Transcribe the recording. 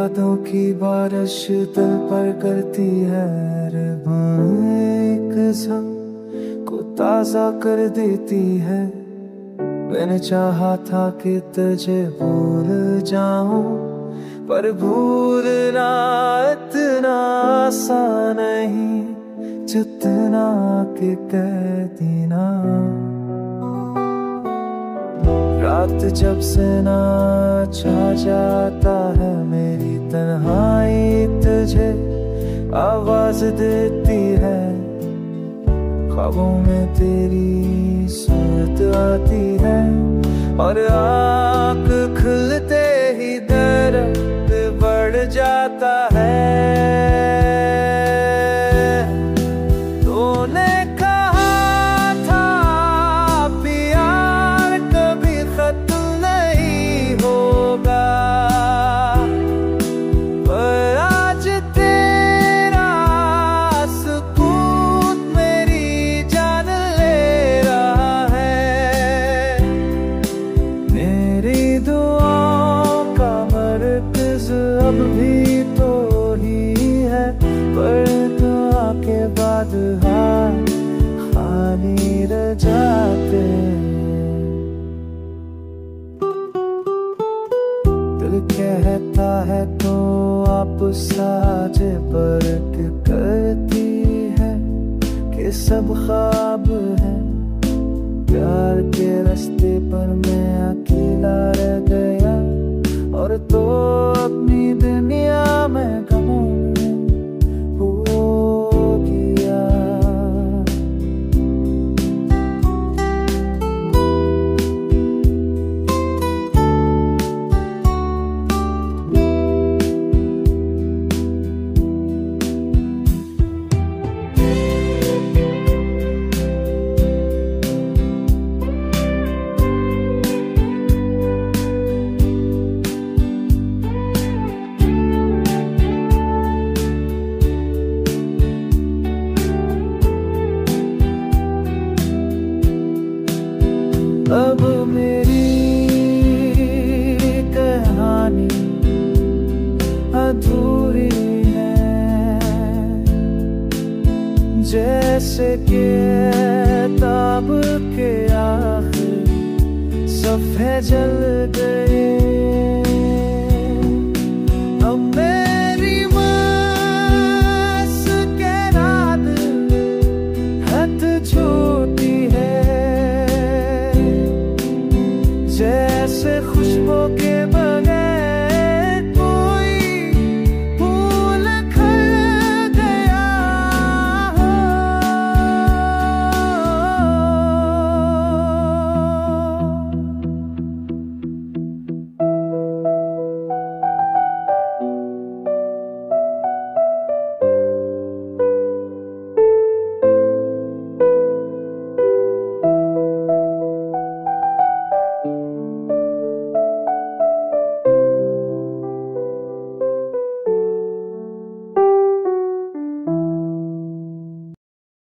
यादों की बारिश दिल पर करती है एक संग को ताजा कर देती है। मैंने चाहा था कि तुझे भूल जाऊं, पर भूलना इतना आसान नहीं जितना कि कह देना। रात जब से ना छा जाता है मेरी तन्हाई तुझे आवाज देती है। ख्वाबों में तेरी सूरत आती है और आँख खुलते ही दर्द बढ़ जाता है। तूने कहा था प्यार कभी खत्म नहीं होगा, पर आज तेरा सुकून मेरी जान ले रहा है। मेरी दुआओं का मरकज़ अब भी तो ही है, पर दुआ के बाद हाथ खाली रह जाते। दिल कहता है तो आप साजे पर करती है कि सब ख्वाब है। प्यार के रास्ते पर मैं अकेला रह गया और तो अपनी दुनिया में गमों में हो गया। अब मेरी कहानी अधूरी है, जैसे किताब के आखिर सफ़े जल गए।